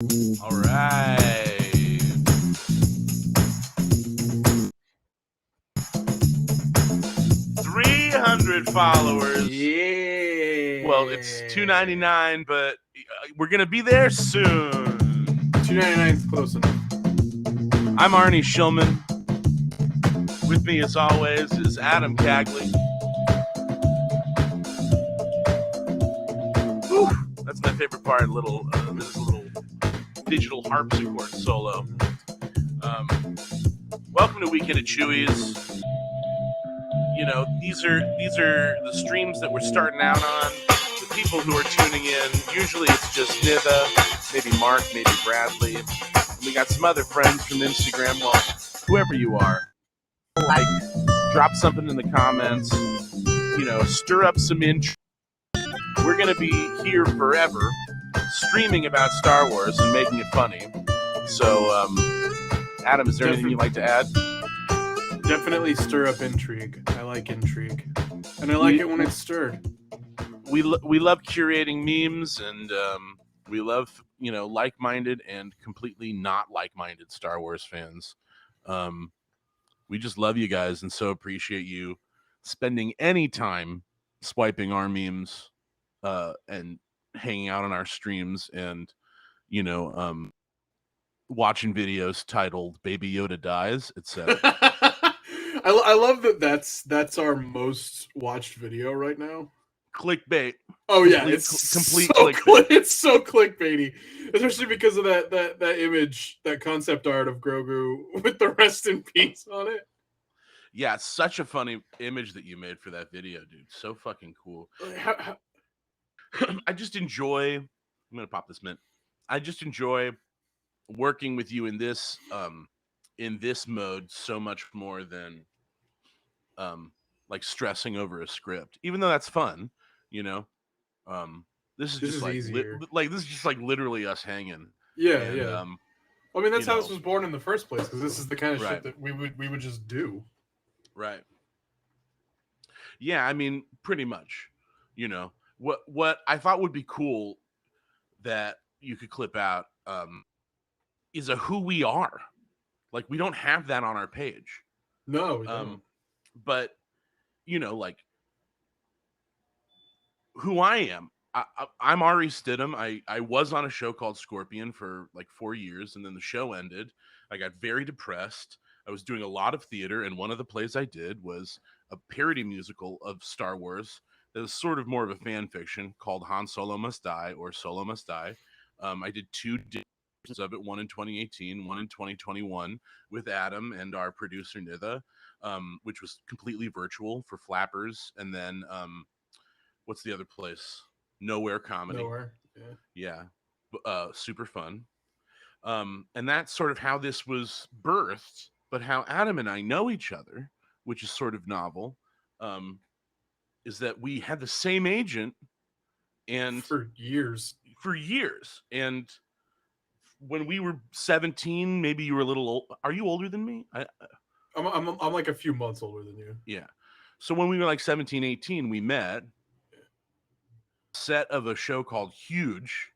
All right. 300 followers. Yeah. Well, it's 299, but we're going to be there soon. 299 is close enough. I'm Arnie Shillman. With me, as always, is Adam Cagley. Whew, that's my favorite part. This little digital harpsichord solo. Welcome to Weekend at CHEWIE'S. You know, these are the streams that we're starting out on. The people who are tuning in, usually it's just Nitha, maybe Mark, maybe Bradley. And we got some other friends from Instagram. Well, whoever you are, like, drop something in the comments. You know, stir up some interest. We're going to be here forever, streaming about Star Wars and making it funny. So, Adam, is there anything you'd like to add? Definitely stir up intrigue. I like intrigue, and I like it when it's stirred. We love curating memes, and we love, you know, like-minded and completely not like-minded Star Wars fans. We just love you guys, and so appreciate you spending any time swiping our memes and hanging out on our streams, and you know, watching videos titled "Baby Yoda Dies," etc. I love that. That's our most watched video right now. Clickbait. Oh yeah, complete so clickbait. It's so clickbaity, especially because of that image, that concept art of Grogu with the rest in peace on it. Yeah, it's such a funny image that you made for that video, dude. So fucking cool. I just enjoy. I'm gonna pop this mint. I just enjoy working with you in this mode so much more than like stressing over a script. Even though that's fun, you know. This is just like easier. This is just like literally us hanging. Yeah, and, yeah. I mean, that's how know, this was born in the first place, because this is the kind of right. shit that we would just do. Right. Yeah, I mean, pretty much. You know, what I thought would be cool that you could clip out is a who we are. Like, we don't have that on our page. No, we don't. But you know, like, who I am. I'm Ari Stidham. I was on a show called Scorpion for like 4 years, and then the show ended. I got very depressed. I was doing a lot of theater, and one of the plays I did was a parody musical of Star Wars that was sort of more of a fan fiction called Han Solo Must Die or Solo Must Die. I did 2 of it, one in 2018, one in 2021, with Adam and our producer Nitha, which was completely virtual for Flappers, and then what's the other place? Nowhere Comedy. Nowhere. Yeah. Super fun. And that's sort of how this was birthed, but how Adam and I know each other, which is sort of novel, is that we had the same agent and for years. And when we were 17, maybe you were a little old. Are you older than me? I'm like a few months older than you. Yeah. So when we were like 17, 18, we met set of a show called Huge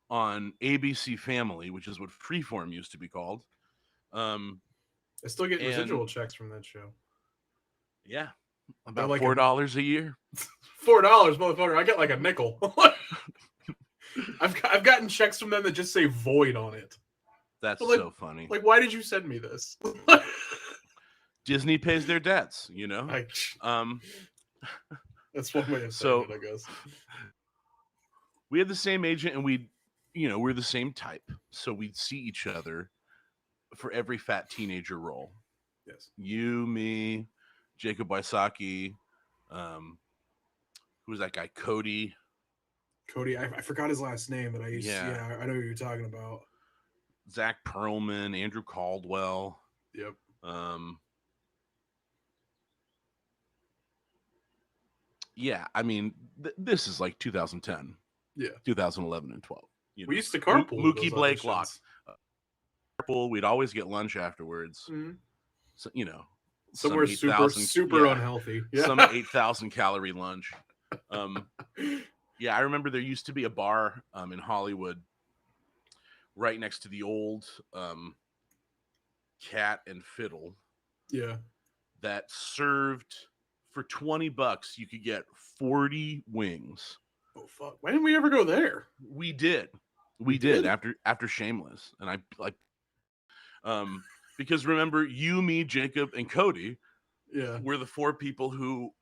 on ABC Family, which is what Freeform used to be called. I still get residual checks from that show. Yeah, about like $4 a year. $4, motherfucker! I get like a nickel. I've gotten checks from them that just say void on it. That's like, so funny. Like, why did you send me this? Disney pays their debts, you know. That's one way of saying it, I guess. We had the same agent, and we're the same type, so we'd see each other for every fat teenager role. Yes. You, me, Jacob Wysocki, who was that guy? Cody, I forgot his last name, but I know who you're talking about. Zach Perlman, Andrew Caldwell. Yep. Yeah, I mean, this is like 2010. Yeah. 2011 and 12. You know? We used to carpool. Mookie Blakelock. We'd always get lunch afterwards. Mm-hmm. So, you know, somewhere super unhealthy. Yeah. Some 8,000 calorie lunch. Yeah, I remember there used to be a bar in Hollywood right next to the old Cat and Fiddle Yeah. that served for $20 you could get 40 wings. Oh fuck! Why didn't we ever go there? We did. We We did did. after Shameless. And I like because remember you, me, Jacob, and Cody Yeah. were the four people who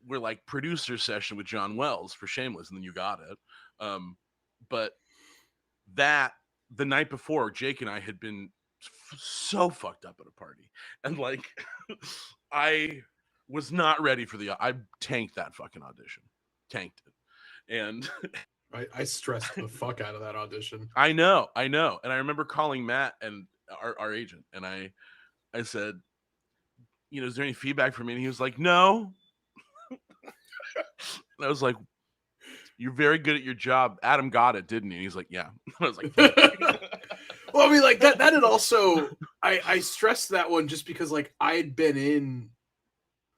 were like producer session with John Wells for Shameless, and then you got it. But that the night before, Jake and I had been so fucked up at a party, and like I was not ready for I tanked that fucking audition, tanked it, and I stressed the fuck out of that audition. I know, and I remember calling Matt and our agent, and I said, is there any feedback for me? And he was like, no. And I was like, you're very good at your job. Adam got it, didn't he? And he's like, yeah. I was like, well, I mean, like that had also, I stressed that one just because like I'd been in,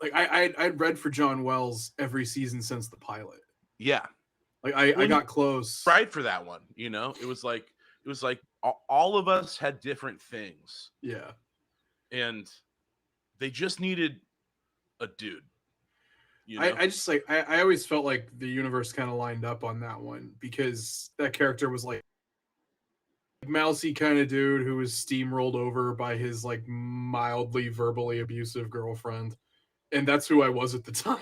like I'd read for John Wells every season since the pilot. Yeah. Like I got close. Right for that one, it was like all of us had different things. Yeah. And they just needed a dude. I just like I always felt like the universe kind of lined up on that one because that character was like mousy kind of dude who was steamrolled over by his like mildly verbally abusive girlfriend, and that's who I was at the time.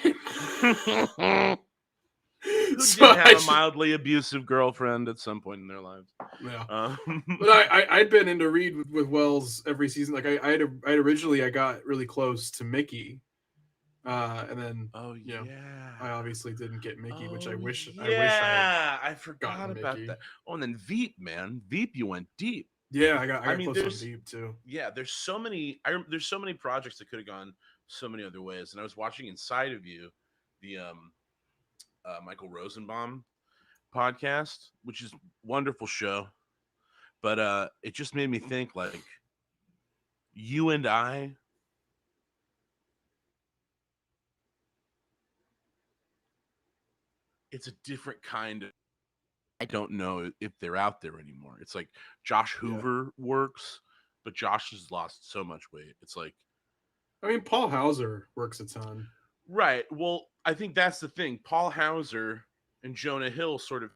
Who did have a mildly abusive girlfriend at some point in their lives. Yeah. But I'd been into Reed with Wells every season. Like I originally I got really close to Mickey. And then I obviously didn't get Mickey, which I wish I forgot about Mickey. That. Oh, and then Veep, man. Veep, you went deep. Yeah, I got close on Veep too. Yeah, there's so many projects that could have gone so many other ways. And I was watching Inside of You, the Michael Rosenbaum podcast, which is a wonderful show. But it just made me think like you and I it's a different kind of I don't know if they're out there anymore. It's like Josh Hoover works, but Josh has lost so much weight. It's like I mean Paul Hauser works a ton. Right. Well, I think that's the thing. Paul Hauser and Jonah Hill sort of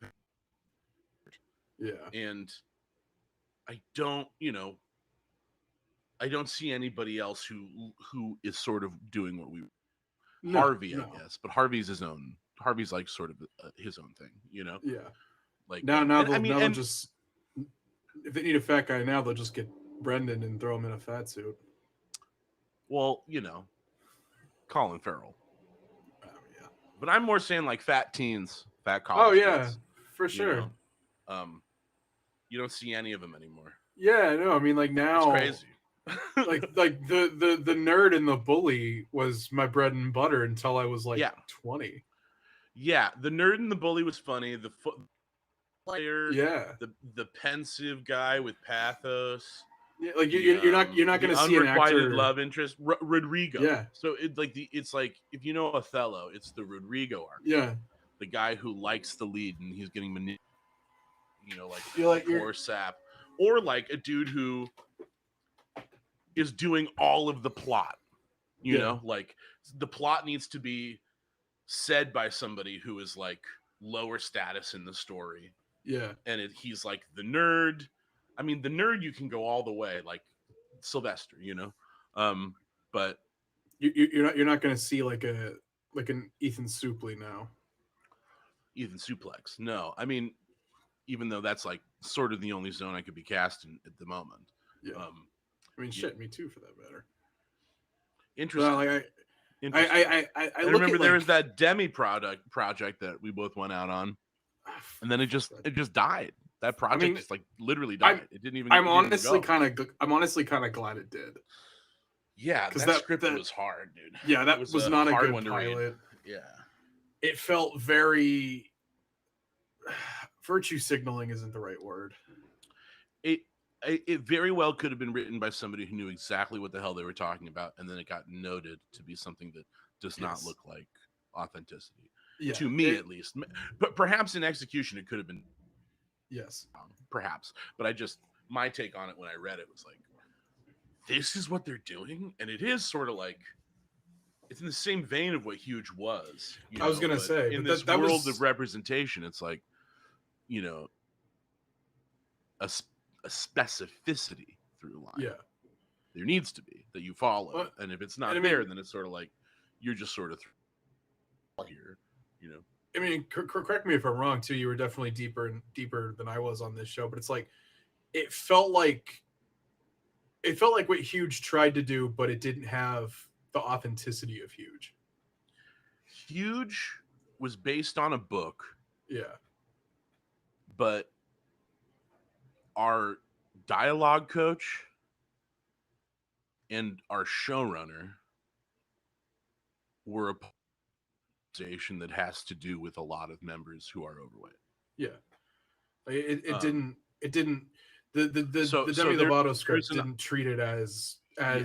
and I don't see anybody else who is sort of doing what we Harvey, I guess, but Harvey's his own. Harvey's like sort of his own thing, Yeah. Like now they'll just if they need a fat guy now, they'll just get Brendan and throw him in a fat suit. Well, Colin Farrell. Oh yeah. But I'm more saying like fat teens, fat college. Oh yeah, kids, for sure. You don't see any of them anymore. Yeah, no, I mean like now it's crazy. like the nerd and the bully was my bread and butter until I was like 20. Yeah, the nerd and the bully was funny. The player, the pensive guy with pathos. Yeah, like you're not going to see an actor love interest Rodrigo. Yeah. So it's like if you know Othello, it's the Rodrigo arc. Yeah. The guy who likes the lead and he's getting manipulated. Like poor sap, or like a dude who is doing all of the plot. You know, like the plot needs to be said by somebody who is like lower status in the story. Yeah. And he's like the nerd. I mean, the nerd you can go all the way, like Sylvester, but you're not going to see like an Ethan Suplee now. Ethan Suplex, no. I mean, even though that's like sort of the only zone I could be cast in at the moment. Yeah. I mean, shit, me too, for that matter. Interesting. Well, I remember there was that Demi project that we both went out on, and then it just died. That project just like literally died. It didn't even. I'm honestly kind of glad it did. Yeah, because that script was hard, dude. Yeah, that was not a good pilot. Yeah, it felt very. Virtue signaling isn't the right word. It very well could have been written by somebody who knew exactly what the hell they were talking about, and then it got noted to be something that does not look like authenticity. To me, at least. But perhaps in execution, it could have been. Yes. Perhaps. But my take on it when I read it was like, this is what they're doing? And it is sort of like, it's in the same vein of what Huge was, I was gonna but say, in but this that world of was representation, it's like, you know, a specificity through line. yeah. There needs to be that you follow. Well, And if it's and not there, then it's sort of like, you're just sort of here, I mean, correct me if I'm wrong too. You were definitely deeper than I was on this show, but it's like it felt like what Huge tried to do, but it didn't have the authenticity of Huge. Huge was based on a book, Yeah. but our dialogue coach and our showrunner were a organization that has to do with a lot of members who are overweight. Yeah. It didn't the So Demi Lovato script there's didn't treat it as yeah.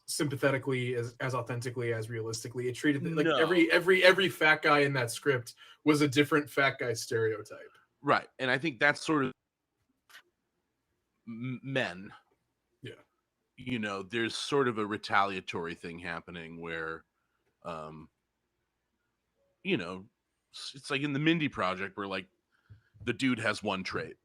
sympathetically, as authentically, as realistically. It treated it like No. every fat guy in that script was a different fat guy stereotype. Right. And I think that's sort of men. Yeah. There's sort of a retaliatory thing happening where it's like in the Mindy Project where like the dude has one trait,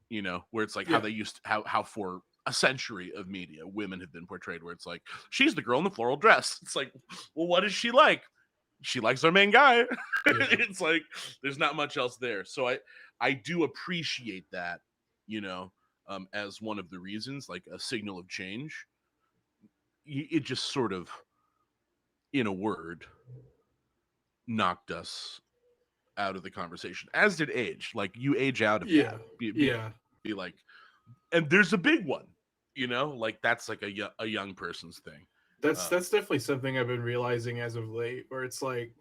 where it's like how they used to, how for a century of media women have been portrayed, where it's like she's the girl in the floral dress. It's like, well, what is she like? She likes our main guy. It's like there's not much else there. So I do appreciate that, as one of the reasons, like a signal of change. It just sort of, in a word, knocked us out of the conversation, as did age. Like you age out of that. Be like, and there's a big one, like that's like a young person's thing. That's definitely something I've been realizing as of late, where it's like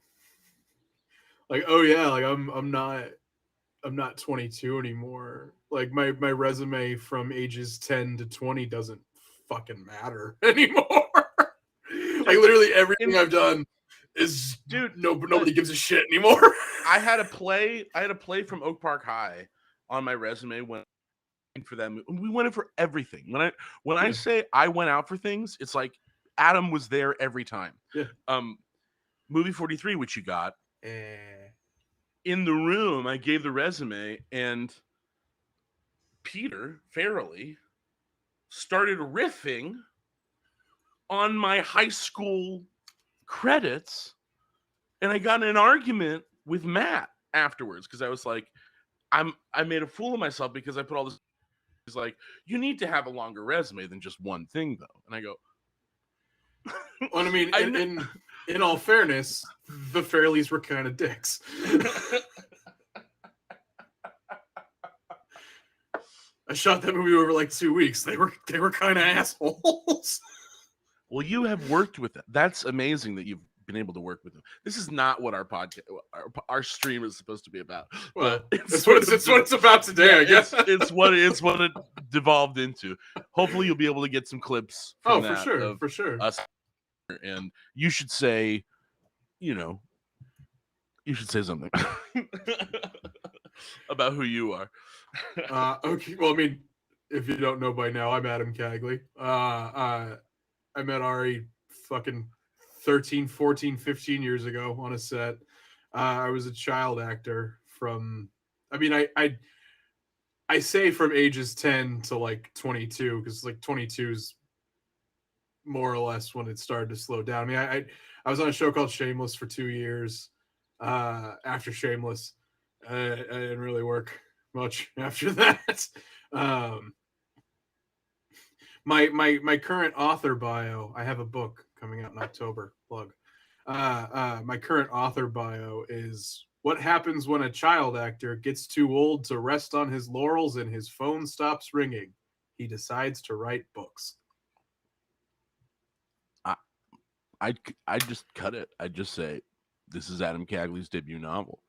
oh yeah, like I'm not 22 anymore. Like my resume from ages 10 to 20 doesn't fucking matter anymore. Like literally everything I've done is nobody gives a shit anymore. I had a play from Oak Park High on my resume when for them. We went in for everything. When I say I went out for things, it's like Adam was there every time. Yeah. Movie 43, which you got. In the room, I gave the resume, and Peter Farrelly started riffing on my high school credits, and I got in an argument with Matt afterwards because I was like, I made a fool of myself because I put all this. He's like, you need to have a longer resume than just one thing, though. And I go, well, I mean, in all fairness, the Fairleys were kind of dicks. I shot that movie over like 2 weeks. They were kind of assholes. Well, you have worked with them. That's amazing that you've been able to work with them. This is not what our podcast, our stream is supposed to be about. Well, it's what it's about today, I guess. It's what it devolved into. Hopefully, you'll be able to get some clips from that. For sure. Us, and you should say, you should say something about who you are. Okay. Well, I mean, if you don't know by now, I'm Adam Cagley. I met Ari fucking 13, 14, 15 years ago on a set. I was a child actor from, I mean, I say from ages 10 to like 22, because like 22 is more or less when it started to slow down. I mean, I was on a show called Shameless for 2 years. After Shameless, I didn't really work much after that. My current author bio, I have a book coming out in October, plug. My current author bio is what happens when a child actor gets too old to rest on his laurels and his phone stops ringing. He decides to write books. I just cut it. I just say, this is Adam Cagley's debut novel.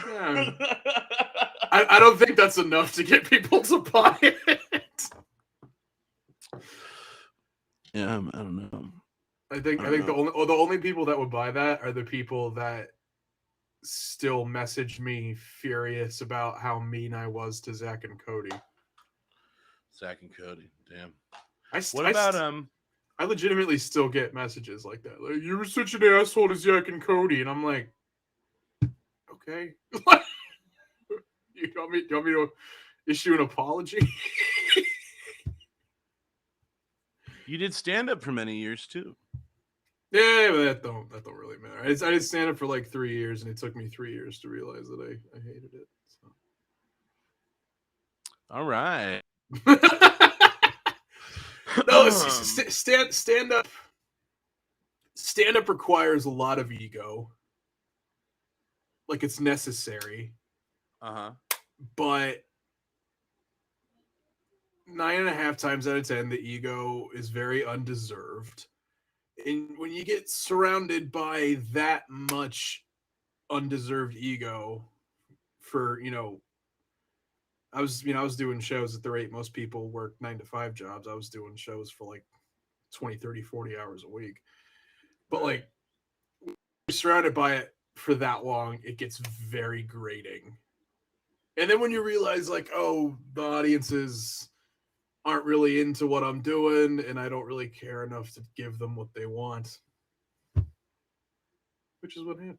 Yeah. I don't think that's enough to get people to buy it. Yeah, I don't know. I think the only people that would buy that are the people that still message me furious about how mean I was to Zach and Cody. Zach and Cody, damn. I, What st- I, about st- I legitimately still get messages like that. Like, you were such an asshole to Zach and Cody. And I'm like, okay. You want me to issue an apology? You did stand up for many years too. Yeah, but that don't really matter. I did stand up for like 3 years, and it took me 3 years to realize that I hated it. All right. So. No, stand up. Stand up requires a lot of ego. Like it's necessary, Uh-huh. but 9.5 times out of 10, the ego is very undeserved. And when you get surrounded by that much undeserved ego for, I was doing shows at the rate most people work 9 to 5 jobs. I was doing shows for like 20, 30, 40 hours a week. But like you're surrounded by it for that long, it gets very grating. And then when you realize like, oh, the audiences aren't really into what I'm doing and I don't really care enough to give them what they want, which is what happened.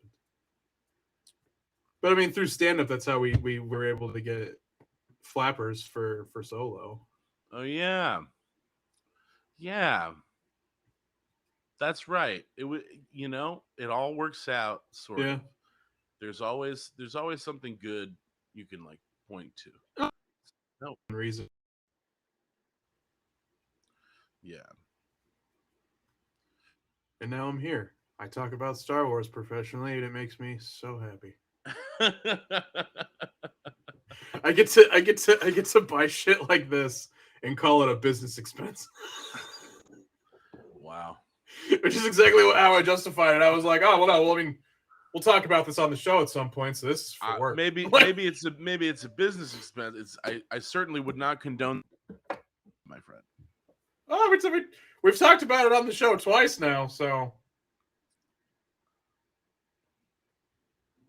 But I mean, through stand up, that's how we were able to get flappers for solo. Oh yeah. Yeah. That's right. It would, it all works out sort Yeah. of. There's always something good you can like point to. No. Reason. Yeah. And now I'm here. I talk about Star Wars professionally, and it makes me so happy. I get to buy shit like this and call it a business expense. Wow. Which is exactly how I justified it. I was like, oh well, no, well, I mean, we'll talk about this on the show at some point. So this is for work. Maybe it's a business expense. I certainly would not condone, my friend. Oh, we've talked about it on the show twice now. So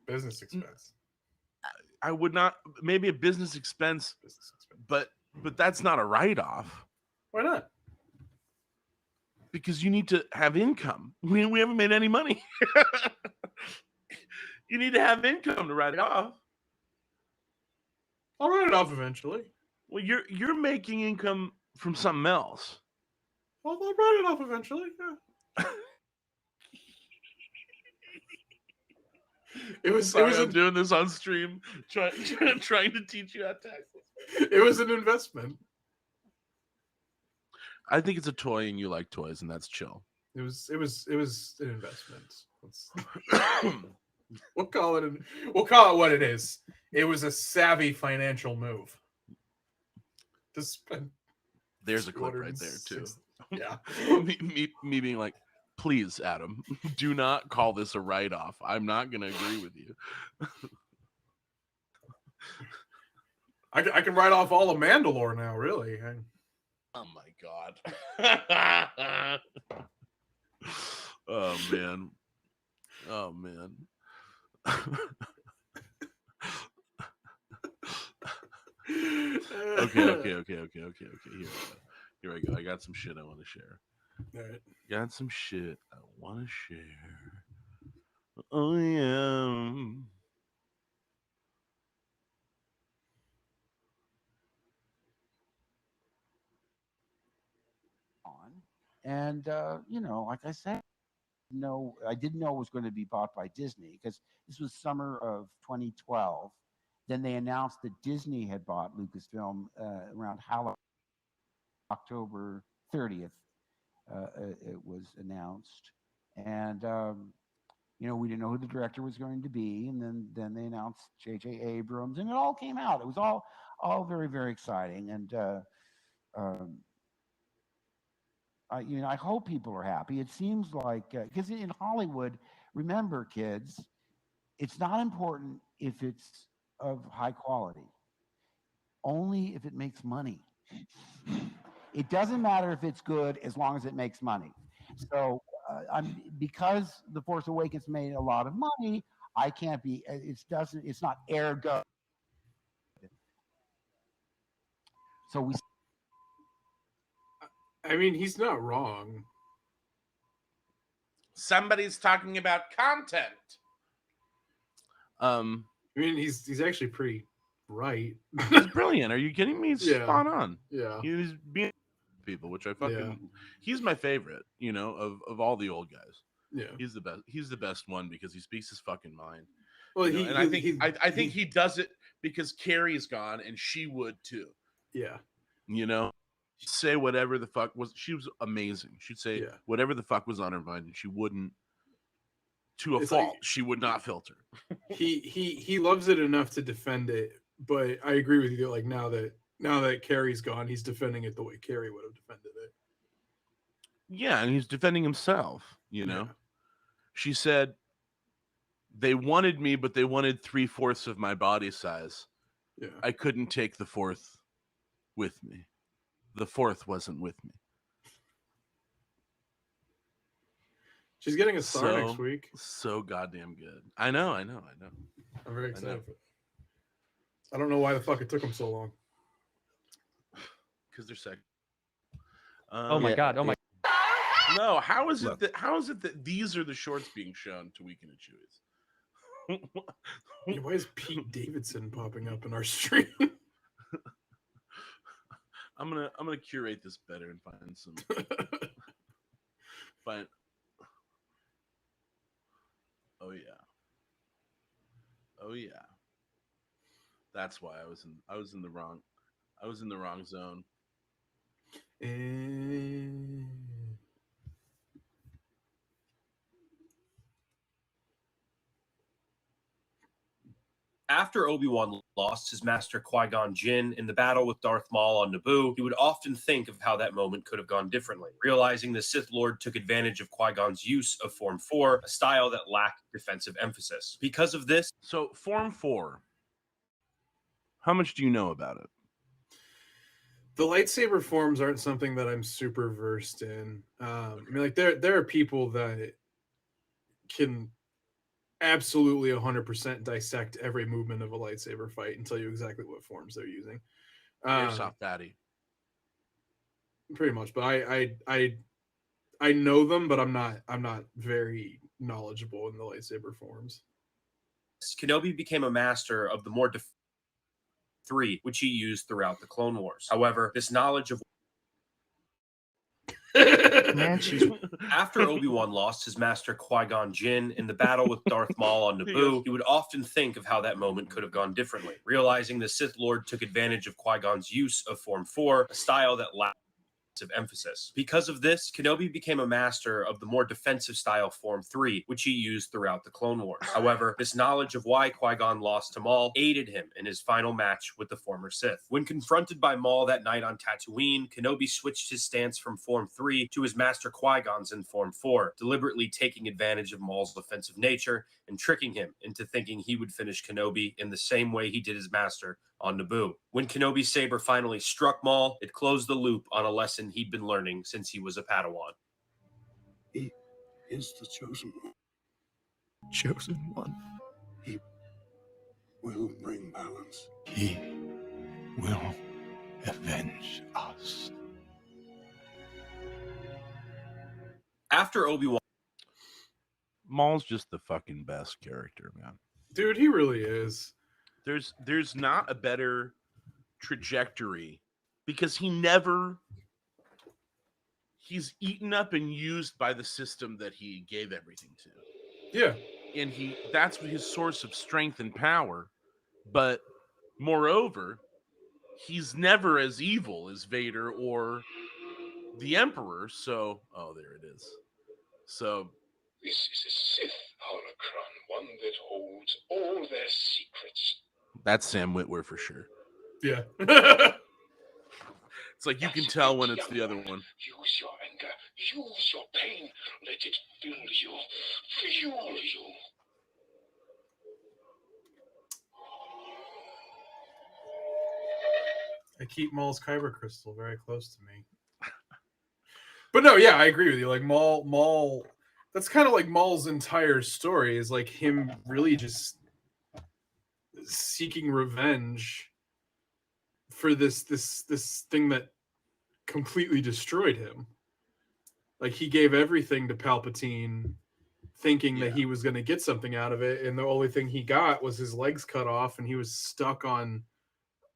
business expense. I would not. Maybe a business expense, but that's not a write-off. Why not? Because you need to have income. We haven't made any money. You need to have income to write it off. I'll write it off eventually. Well, you're making income from something else. I'll write it off eventually. Yeah. I'm doing this on stream, trying to teach you how to tax. It was an investment. I think it's a toy, and you like toys, and that's chill. It was an investment. We'll call it what it is. It was a savvy financial move. To spend. There's a clip right there too. Yeah. me being like, please, Adam, do not call this a write-off. I'm not going to agree with you. I can write off all of Mandalore now, really. Oh my god. Oh man. Okay. Here I go. I got some shit I want to share. All right. Got some shit I want to share. Oh yeah. And like I said, no, I didn't know it was going to be bought by Disney because this was summer of 2012. Then they announced that Disney had bought Lucasfilm around Halloween, October 30th. It was announced, and we didn't know who the director was going to be, and then they announced J.J. Abrams, and it all came out. It was all very, very exciting, and I hope people are happy. It seems like because in Hollywood, remember, kids, it's not important if it's of high quality, only if it makes money. It doesn't matter if it's good as long as it makes money. So because The Force Awakens made a lot of money, I can't be. It's not ergo. So we. I mean, he's not wrong. Somebody's talking about content. I mean, he's actually pretty right. He's brilliant. Are you kidding me? He's spot on. Yeah. He's being people, which I fucking. He's my favorite. Of all the old guys. Yeah. He's the best. He's the best one because he speaks his fucking mind. Well, I think he does it because Carrie's gone and she would too. Yeah. Say whatever the fuck was. She was amazing. She'd say whatever the fuck was on her mind, and she wouldn't. To a fault, she would not filter. he loves it enough to defend it, but I agree with you. Like now that Carrie's gone, he's defending it the way Carrie would have defended it. Yeah, and he's defending himself. She said they wanted me, but they wanted 3/4 of my body size. Yeah, I couldn't take the 4th with me. The 4th wasn't with me. She's getting a star next week. So goddamn good. I know. I'm very excited. I don't know why the fuck it took them so long. Because they're sick. Oh my god. No, how is it that these are the shorts being shown to Weekend at Chewy's? Why is Pete Davidson popping up in our stream? I'm gonna curate this better and find some. Oh yeah. That's why I was in the wrong zone. After Obi-Wan lost his master Qui-Gon Jinn in the battle with Darth Maul on Naboo, he would often think of how that moment could have gone differently, realizing the Sith Lord took advantage of Qui-Gon's use of Form 4, a style that lacked defensive emphasis. Because of this... So, Form 4, how much do you know about it? The lightsaber forms aren't something that I'm super versed in. I mean, like, there are people that can absolutely 100% dissect every movement of a lightsaber fight and tell you exactly what forms they're using. Airsoft daddy. Pretty much, but I know them, but I'm not very knowledgeable in the lightsaber forms. Kenobi became a master of the more 3, which he used throughout the Clone Wars. However, this knowledge of after Obi-Wan lost his master Qui-Gon Jinn in the battle with Darth Maul on Naboo, he would often think of how that moment could have gone differently, realizing the Sith Lord took advantage of Qui-Gon's use of Form 4, a style that lacked of emphasis. Because of this, Kenobi became a master of the more defensive style Form 3, which he used throughout the Clone Wars. However, this knowledge of why Qui-Gon lost to Maul aided him in his final match with the former Sith. When confronted by Maul that night on Tatooine, Kenobi switched his stance from Form 3 to his master Qui-Gon's in Form 4, deliberately taking advantage of Maul's offensive nature and tricking him into thinking he would finish Kenobi in the same way he did his master on Naboo. When Kenobi's saber finally struck Maul, it closed the loop on a lesson he'd been learning since he was a Padawan. He is the chosen one. Chosen one. He will bring balance. He will avenge us. After Obi-Wan... Maul's just the fucking best character, man. Dude, he really is. There's not a better trajectory because he's eaten up and used by the system that he gave everything to. Yeah. And that's his source of strength and power. But moreover, he's never as evil as Vader or the Emperor. So, there it is. So this is a Sith holocron, one that holds all their secrets. That's Sam Witwer for sure. Yeah. It's like you can tell when it's the other one. Use your anger, use your pain, let it fill you, fuel you. I keep Maul's kyber crystal very close to me. But no, yeah, I agree with you. Like Maul That's kind of like Maul's entire story is like him really just seeking revenge for this thing that completely destroyed him. Like he gave everything to Palpatine thinking that he was going to get something out of it, and the only thing he got was his legs cut off, and he was stuck on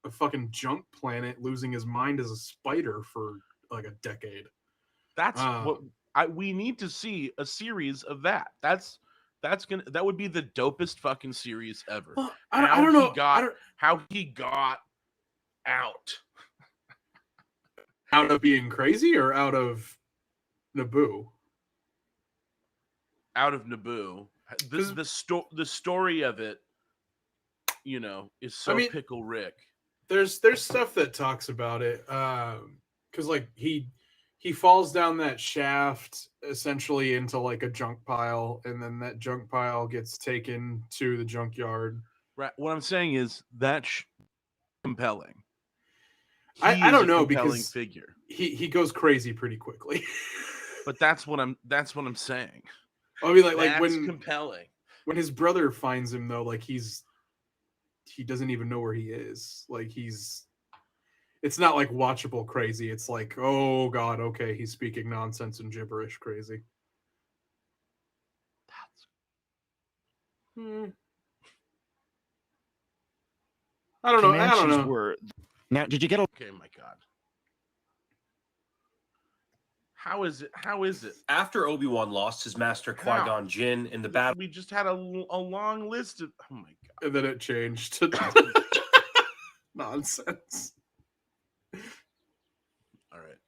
a fucking junk planet, losing his mind as a spider for like a decade. That's what we need to see, a series of that. That would be the dopest fucking series ever. Well, I don't know how he got out of being crazy or out of Naboo. Out of Naboo. The story of it, you know, is so Pickle Rick. There's stuff that talks about it, because like he falls down that shaft essentially into like a junk pile, and then that junk pile gets taken to the junkyard. Right. What I'm saying is that's compelling. I don't know, because figure. He goes crazy pretty quickly. But that's what I'm saying. I mean, like when compelling. When his brother finds him though, like he doesn't even know where he is. Like it's not like watchable crazy. It's like, oh god, okay, he's speaking nonsense and gibberish crazy. I don't know. Now, did you get a... Okay, my god. How is it? After Obi-Wan lost his master Qui-Gon Jinn in the battle, we just had a long list of... Oh my god. And then it changed to nonsense. All right.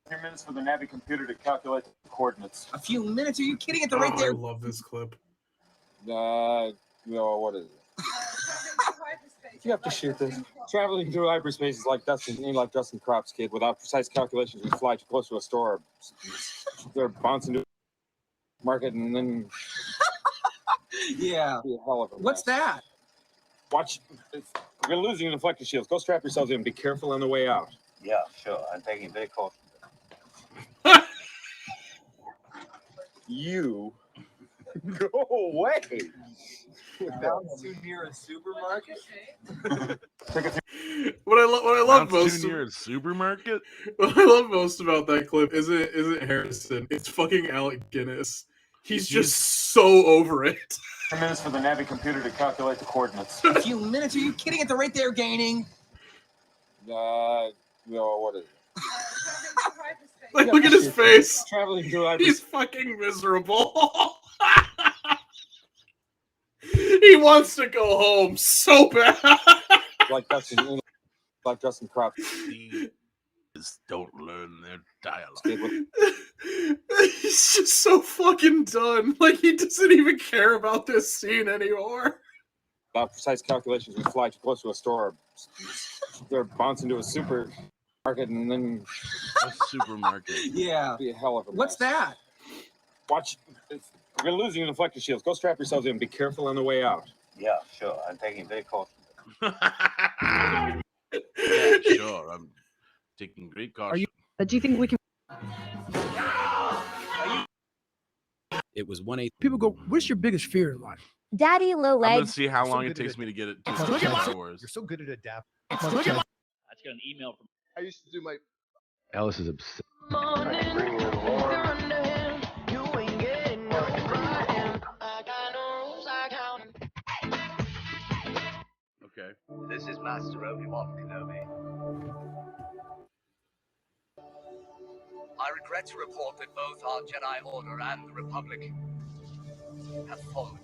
A few minutes for the Navi computer to calculate the coordinates. A few minutes? Are you kidding? It's right there. I love this clip. No, what is it? You have to shoot this. Traveling through hyperspace is like Dustin Crops, kid. Without precise calculations, we fly too close to a store. They're bouncing to market and then... Yeah. Be a hell of a What's mess. that? Watch. We're going to lose you in the deflector shields. Go strap yourselves in. Be careful on the way out. Yeah, sure. I'm taking very caution. You go away. Down too near a supermarket. What I love most too near a supermarket. What I love most about that clip isn't Harrison. It's fucking Alec Guinness. He's just so over it. 10 minutes for the Navi computer to calculate the coordinates. A few minutes? Are you kidding? It's right there, gaining. What is it? Like, look at his face. Traveling through He's fucking miserable. He wants to go home so bad. like Dustin Crops. Don't learn their dialogue. He's just so fucking done. Like, he doesn't even care about this scene anymore. Without precise calculations, we fly too close to a store. They're bouncing to a supermarket and then... A supermarket. Yeah. Be a hell of a mess. What's that? Watch. We're going to lose you in the deflector shields. Go strap yourselves in. Be careful on the way out. Yeah, sure. I'm taking very caution. Yeah, sure. I'm taking great caution. Do you think we can... It was 1/8. People go, what's your biggest fear in life? Daddy low legs. I'm gonna see how long it takes me to get it to Star Wars. You're so good at adapting. I just got an email from... I used to do my... Alice is obsessed. Okay. This is Master Obi-Wan Kenobi. I regret to report that both our Jedi Order and the Republic have fallen.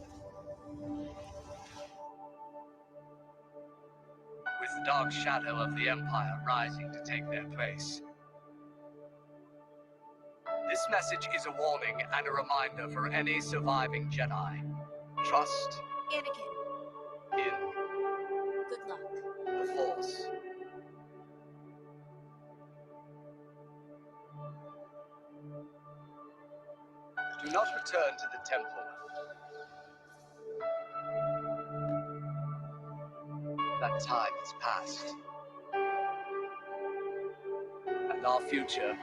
With the dark shadow of the Empire rising to take their place. This message is a warning and a reminder for any surviving Jedi. Trust Anakin. in Good luck. the Force. Do not return to the temple. That time has passed. And our future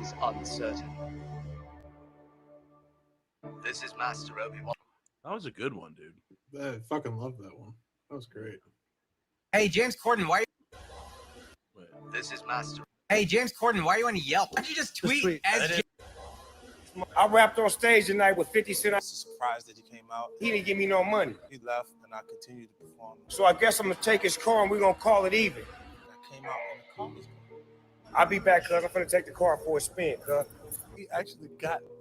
is uncertain. This is Master Obi-Wan. That was a good one, dude. I fucking love that one. That was great. Hey, James Corden, why? This is Master. Hey, James Corden, why are you on Yelp? Why'd you just tweet as? I rapped on stage tonight with 50 Cent. I was surprised that he came out. He didn't give me no money. He left, and I continued to perform. So I guess I'm gonna take his car and we're gonna call it even. I came out and the car was gone. I'll be back, cuz I'm gonna take the car for a spin, cuz. He actually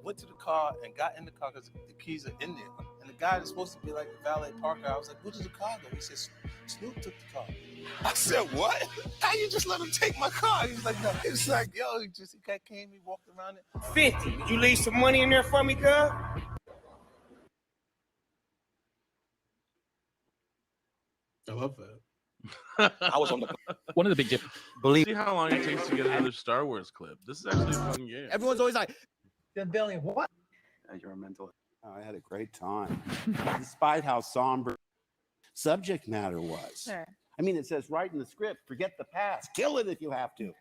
went to the car and got in the car because the keys are in there. And the guy that's supposed to be like the valet parker, I was like, "Where did the car go?" He said, "Snoop took the car." I said, "What? How you just let him take my car?" He's like, "No." It's like, yo, he came, he walked around it. 50. Did you leave some money in there for me, cuz? I love that. I was on the One of the big differences. See how long it takes to get another Star Wars clip. This is actually a fun game. Everyone's always like, "Billy, what?" You're a mental. I had a great time, despite how somber subject matter was. Sure. I mean, it says right in the script, forget the past, kill it if you have to.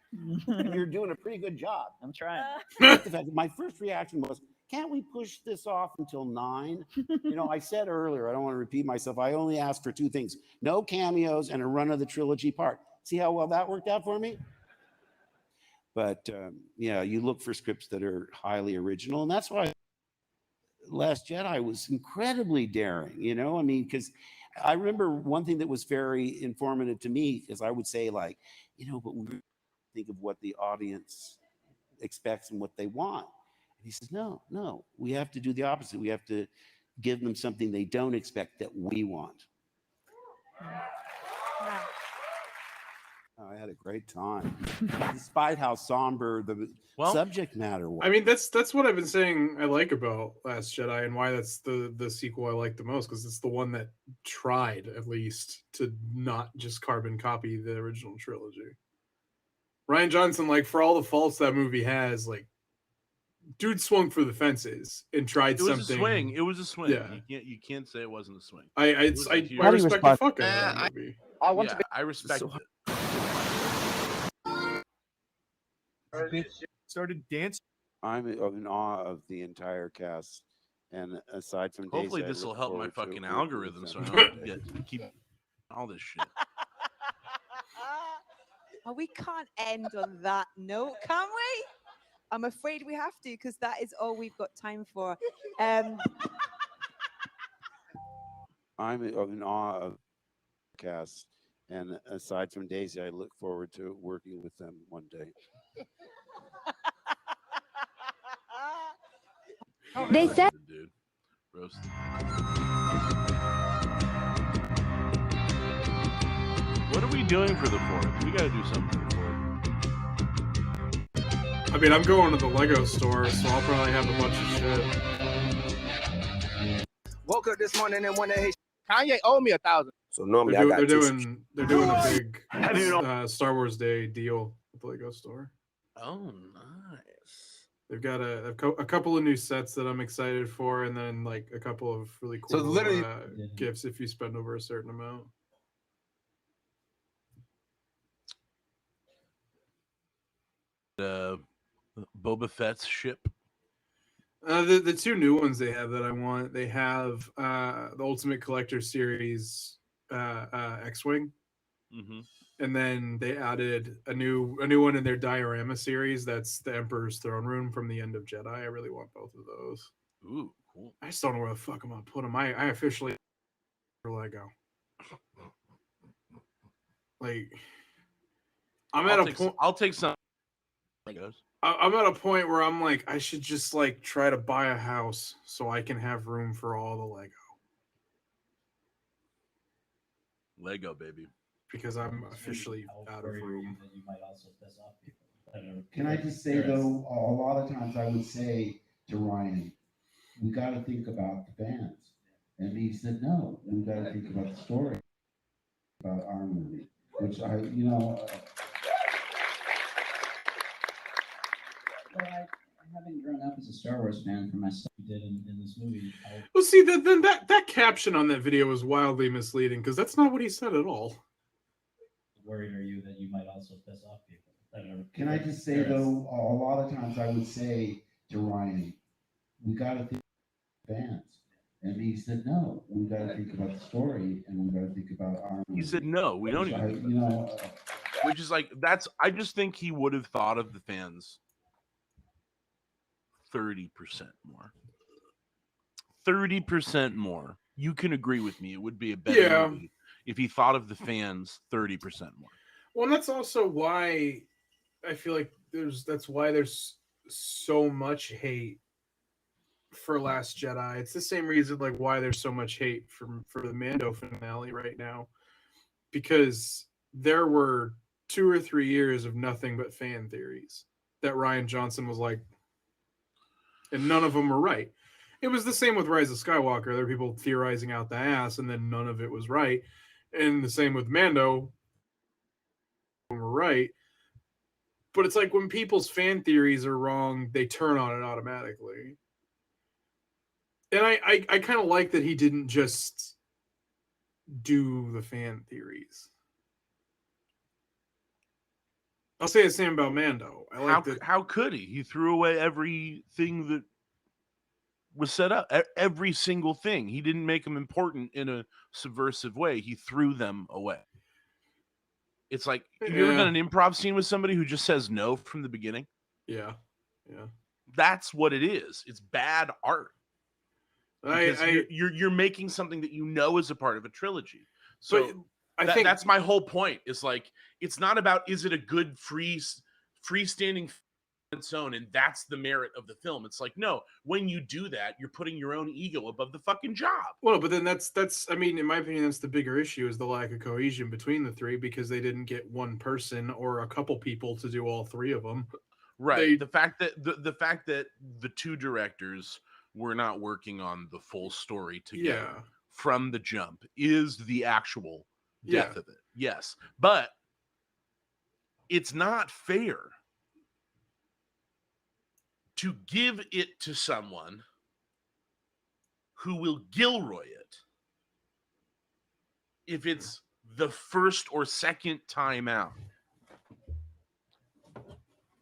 You're doing a pretty good job. I'm trying. My first reaction was, can't we push this off until 9? You know, I said earlier, I don't want to repeat myself, I only asked for 2 things, no cameos and a run of the trilogy part. See how well that worked out for me? But yeah, you look for scripts that are highly original, and that's why Last Jedi was incredibly daring, you know? I mean, because I remember one thing that was very informative to me, because I would say, like, you know, but we think of what the audience expects and what they want. And he says, no, we have to do the opposite. We have to give them something they don't expect that we want. Wow. I had a great time, despite how somber the subject matter was. I mean, that's what I've been saying I like about Last Jedi, and why that's the sequel I like the most, because it's the one that tried, at least, to not just carbon copy the original trilogy. Rian Johnson, like, for all the faults that movie has, like, dude swung for the fences and tried something. It was a swing. It was a swing. Yeah. You can't say it wasn't a swing. I respect the fuck out of that movie. I respect it. Started dancing. I'm in awe of the entire cast, and aside from Hopefully Daisy, this will help my fucking algorithm, so I them. don't have to keep all this shit. Oh, we can't end on that note, can we? I'm afraid we have to, because that is all we've got time for. I'm in awe of the cast, and aside from Daisy, I look forward to working with them one day. They said, dude. Roasted. What are we doing for the 4th? We got to do something for the 4th. I mean, I'm going to the Lego store, so I'll probably have a bunch of shit. Woke up this morning and went, "Hey, Kanye owed me 1,000. So normally They're doing a big Star Wars Day deal at the Lego store. Oh, nice. They've got a couple of new sets that I'm excited for, and then like a couple of really cool So literally- gifts if you spend over a certain amount. Boba Fett's ship. The 2 new ones they have that I want, they have the Ultimate Collector Series X-Wing. Mm-hmm. And then they added a new one in their diorama series. That's the Emperor's Throne Room from the End of Jedi. I really want both of those. Ooh, cool. I just don't know where the fuck I'm gonna put them. I officially for Lego. Like, I'll take some Legos. I'm at a point where I'm like, I should just like try to buy a house so I can have room for all the Lego. Lego, baby. Because I'm officially out of room. Can I just say, though, a lot of times I would say to Ryan, we got to think about the fans. And he said, no, we got to think about the story, about our movie, which having grown up as a Star Wars fan from my son did in this movie. Well, see, then that caption on that video was wildly misleading, because that's not what he said at all. worried are you that you might also piss off people that are? Can I just say though, a lot of times I would say to Ryan, we got to think fans. And he said, no, we got to think about the story and we got to think about our movie. He said, no, we don't even think about the fans. Which is like, I just think he would have thought of the fans 30% more. 30% more. You can agree with me. It would be a better movie if he thought of the fans 30% more. Well, and that's also why I feel like that's why there's so much hate for Last Jedi. It's the same reason like why there's so much hate for the Mando finale right now, because there were 2 or 3 years of nothing but fan theories that Rian Johnson was like, and none of them were right. It was the same with Rise of Skywalker. There were people theorizing out the ass, and then none of it was right. And the same with Mando, were right. But it's like when people's fan theories are wrong, they turn on it automatically. And I kind of like that he didn't just do the fan theories. I'll say the same about Mando. How could he? He threw away everything that was set up. Every single thing. He didn't make them important in a subversive way. He threw them away. It's like, have you ever done an improv scene with somebody who just says no from the beginning? Yeah. That's what it is. It's bad art. Because you're making something that you know is a part of a trilogy. So I think that's my whole point. Is like, it's not about is it a good freestanding on its own, and that's the merit of the film. It's like, no, when you do that, you're putting your own ego above the fucking job. Well, but then that's I mean, in my opinion, that's the bigger issue, is the lack of cohesion between the three, because they didn't get one person or a couple people to do all three of them. Right. The fact that the fact that the two directors were not working on the full story together from the jump is the actual death of it. Yes. But it's not fair to give it to someone who will Gilroy it if it's the first or second time out.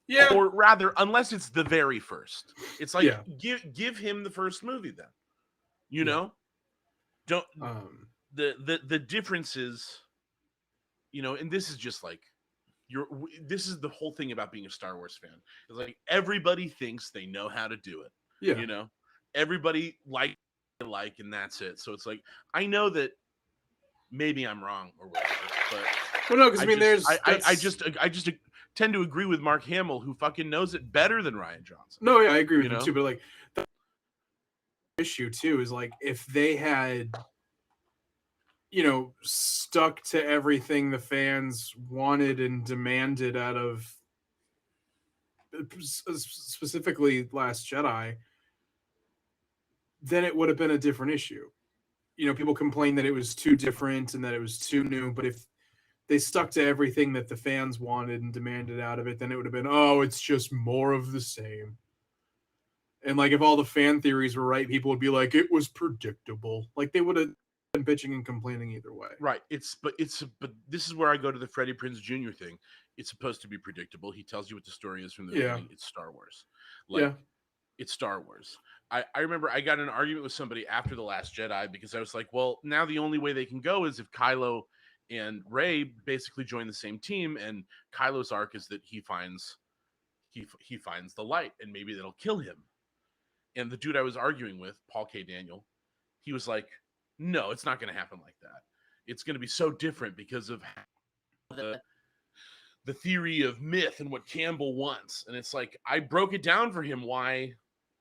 Yeah. Or rather, unless it's the very first. It's like, give him the first movie then. You know? Don't the difference is, you know, and this is just like this is the whole thing about being a Star Wars fan. It's like everybody thinks they know how to do it. Yeah. You know? Everybody like, and that's it. So it's like, I know that maybe I'm wrong or whatever, but well, no, because I mean, I just tend to agree with Mark Hamill, who fucking knows it better than Rian Johnson. No, yeah, I agree with you too. But like, the issue too is like, if they had, you know, stuck to everything the fans wanted and demanded out of specifically Last Jedi, then it would have been a different issue. You know, people complained that it was too different and that it was too new, but if they stuck to everything that the fans wanted and demanded out of it, then it would have been, oh, it's just more of the same. And like, if all the fan theories were right, people would be like, it was predictable. Like, they would have been bitching and complaining either way. Right. But this is where I go to the Freddie Prinze Jr. thing. It's supposed to be predictable. He tells you what the story is from the beginning. It's Star Wars. Like, it's Star Wars. I remember I got in an argument with somebody after The Last Jedi because I was like, well, now the only way they can go is if Kylo and Rey basically join the same team, and Kylo's arc is that he finds the light, and maybe that'll kill him. And the dude I was arguing with, Paul K. Daniel, he was like, no, it's not going to happen like that. It's going to be so different because of the theory of myth and what Campbell wants. And it's like, I broke it down for him why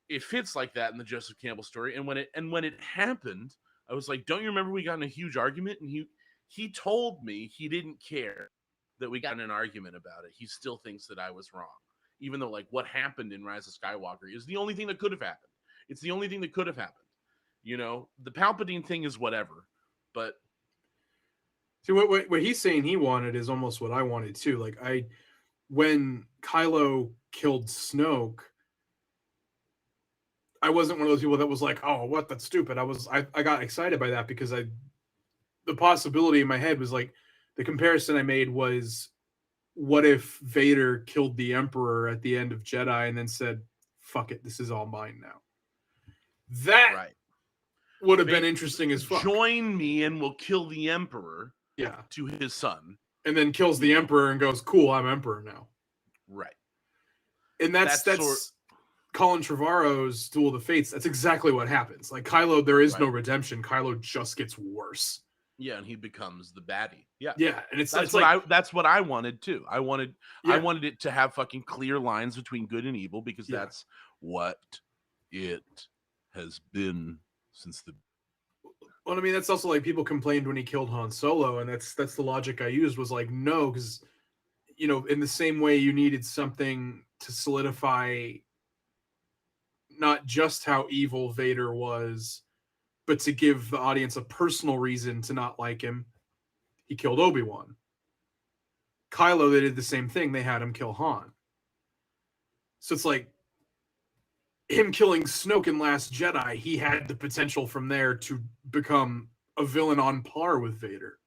it fits like that in the Joseph Campbell story. And when it happened, I was like, don't you remember we got in a huge argument? And he told me he didn't care that we got in an argument about it. He still thinks that I was wrong, even though like what happened in Rise of Skywalker is the only thing that could have happened. It's the only thing that could have happened. You know, the Palpatine thing is whatever, but see what he's saying he wanted is almost what I wanted too. Like, when Kylo killed Snoke, I wasn't one of those people that was like, oh, what, that's stupid. I got excited by that because the possibility in my head was like, The comparison I made was, what if Vader killed the Emperor at the end of Jedi and then said, fuck it, this is all mine now? That would have been interesting as fuck. Join me and we'll kill the Emperor. Yeah. To his son. And then kills the Emperor and goes, cool, I'm Emperor now. Right. And that's Colin Trevorrow's Duel of the Fates. That's exactly what happens. Like Kylo, there is no redemption. Kylo just gets worse. Yeah, and he becomes the baddie. Yeah. Yeah, and that's what I wanted too. I wanted it to have fucking clear lines between good and evil, because that's what it has been since the. Well, I mean, that's also like people complained when he killed Han Solo, and that's the logic I used was like, no, because in the same way you needed something to solidify not just how evil Vader was, but to give the audience a personal reason to not like him. He killed Obi-Wan. Kylo, they did the same thing. They had him kill Han. So it's like him killing Snoke in Last Jedi, he had the potential from there to become a villain on par with Vader.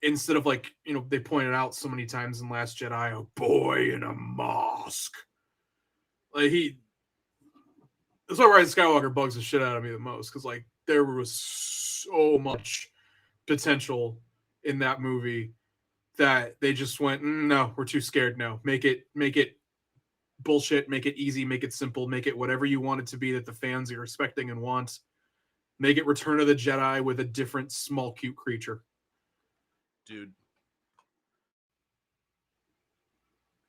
Instead of like, they pointed out so many times in Last Jedi, a boy in a mosque. Like that's why Rise of Skywalker bugs the shit out of me the most, because like there was so much potential in that movie that they just went, no, we're too scared. No, make it bullshit, make it easy, make it simple, make it whatever you want it to be that the fans are expecting and want. Make it Return of the Jedi with a different small cute creature. Dude,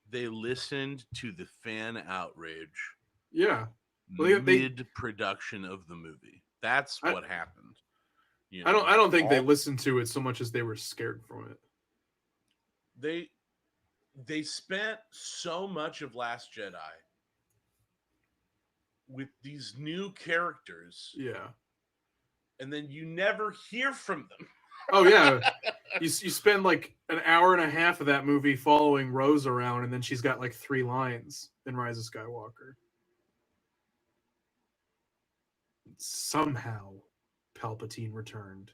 they listened to the fan outrage. Yeah. Mid-production of the movie. That's what happened. I don't think they listened to it so much as they were scared from it. They spent so much of Last Jedi with these new characters. Yeah. And then you never hear from them. Oh yeah. You spend like an hour and a half of that movie following Rose around, and then she's got like 3 lines in Rise of Skywalker. Somehow Palpatine returned.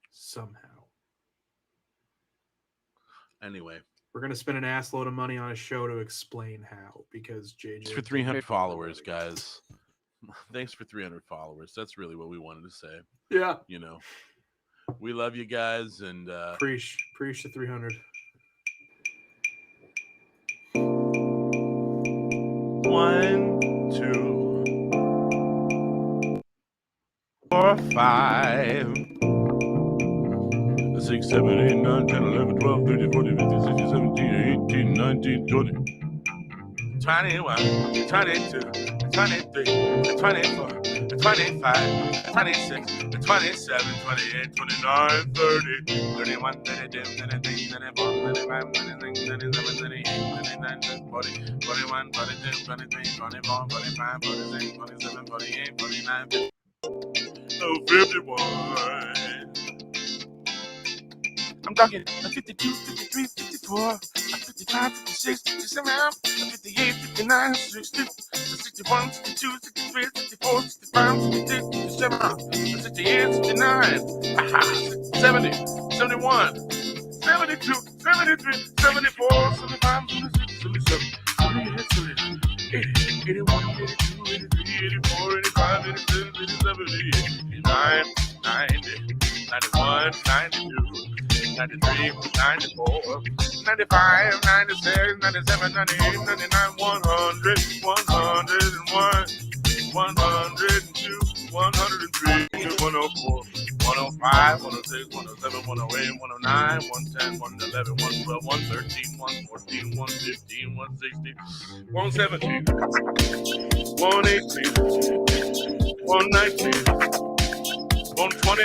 Somehow. Anyway, we're gonna spend an assload of money on a show to explain how, because JJ. Thanks for 300 followers, guys. Thanks for 300 followers. That's really what we wanted to say. Yeah. We love you guys, and preach the 300. 1, 2, 4, 5, 6, 7, 8, 9, 10, 11, 12, 13, 14, 15, 16, 17, 18, 19, 20, 21, 22, 23, 24, 25, 26, 27, 28, 29, 30, 31, 32, 33, 34, 35, 36, 37, 38, 39, 40, 41, 42, 23, 24, 45, 46, 47, 48, 49, 50, 51. I'm talking 52, 53, 54, 55, 56, 57, 58, 59, 60, 61, 62, 63, 64, 65, 66, 67, 68, 69, 70, 71, 72, 73, 74, 75, 76, 77, 78, 81, 82, 83, 84, 85, 86, 87, 88, 89, 90, 91, 92, 93, 94, 95, 96, 97, 98, 99, 100, 101, 102, 103, 104, 105, 106, 107, 108, 109, 110, 111, 112, 113, 114, 115, 116, 117, 118, 119, 120,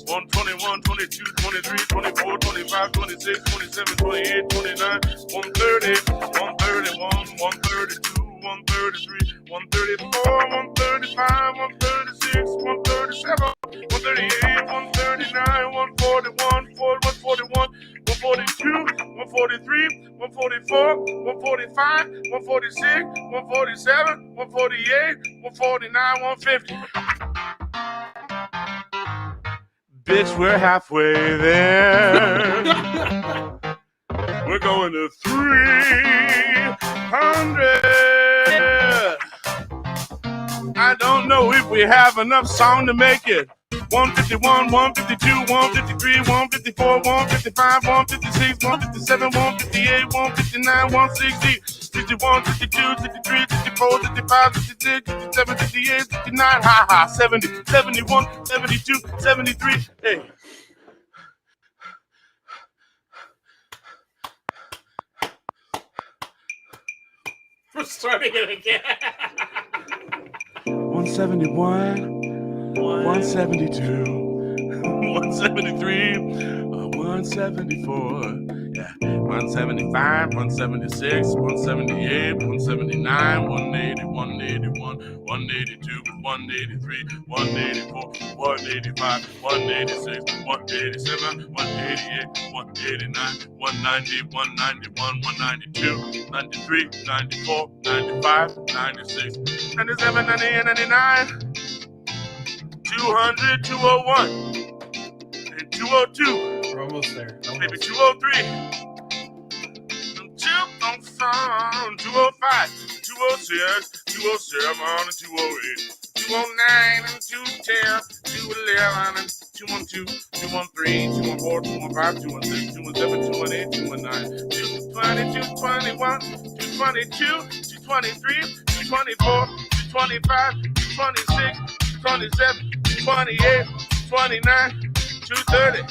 121, 22, 23, 24, 25, 26, 27, 28, 29, 130, 131, 132, 133, 134, 135, 136, 137, 138, 139, 141, 141, 142, 143, 144, 145, 146, 147, 148, 149, 150. Bitch, we're halfway there. We're going to 300. I don't know if we have enough song to make it. 151, 152, 153, 154, 155, 156, 157, 158, 159, 160, 61, 62, 63, 64, 65, 66, 67, 68, 69, ha, 70, 71, 72, 73. Hey. We're starting it again. 171, 172, 173, 174, yeah, 175, 176, 178, 179, 180, 181, 182, 183, 184, 185, 186, 187, 188, 189, 190, 191, 192, 93, 94, 95, 96, 97, 98, 99, 200, 201, and 202. We're almost there. Maybe 203. 205, 206, 207, and 208. 209 and 210, 211 and 212, 213, 214, 215, 216, 217, 218, 219, 220, 221, 222, 223, 224, 225, 226, 227, 228, 229, 230.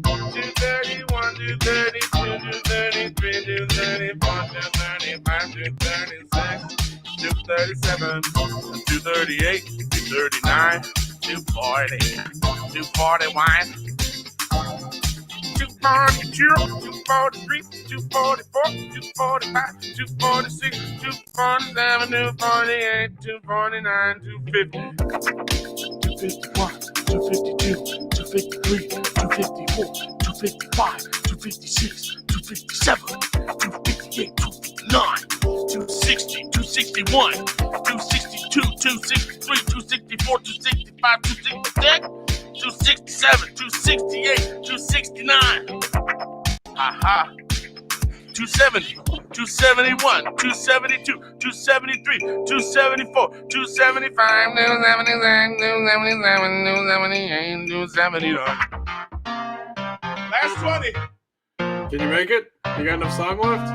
231, 232, 233, 234, 235, 236, 237, 238, 239, 240, 241, 242, 243, 244, 245, 246, 247, 248, 249, 250, 251, 252, 253, 254, 255, 256, 257, 258, 259, 260, 261, 262, 263, 264, 265, 266, 267, 268, 269. Aha. 270, 271, 272, 273, 274, 275, 276, 277, 278, 279. Last 20. Can you make it? You got enough song left?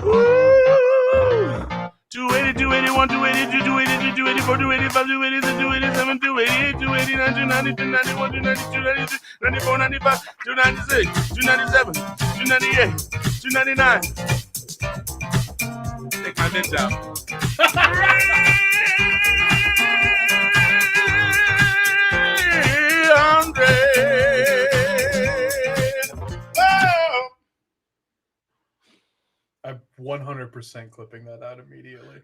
Woo! 280, 281, 282, 283, 284, 285, 286, 287, 288, 289, 290, 291, 292, 293, 94, 95, 296, 297, 298, 299. Take my mints out. 300. Oh! I'm 100% clipping that out immediately.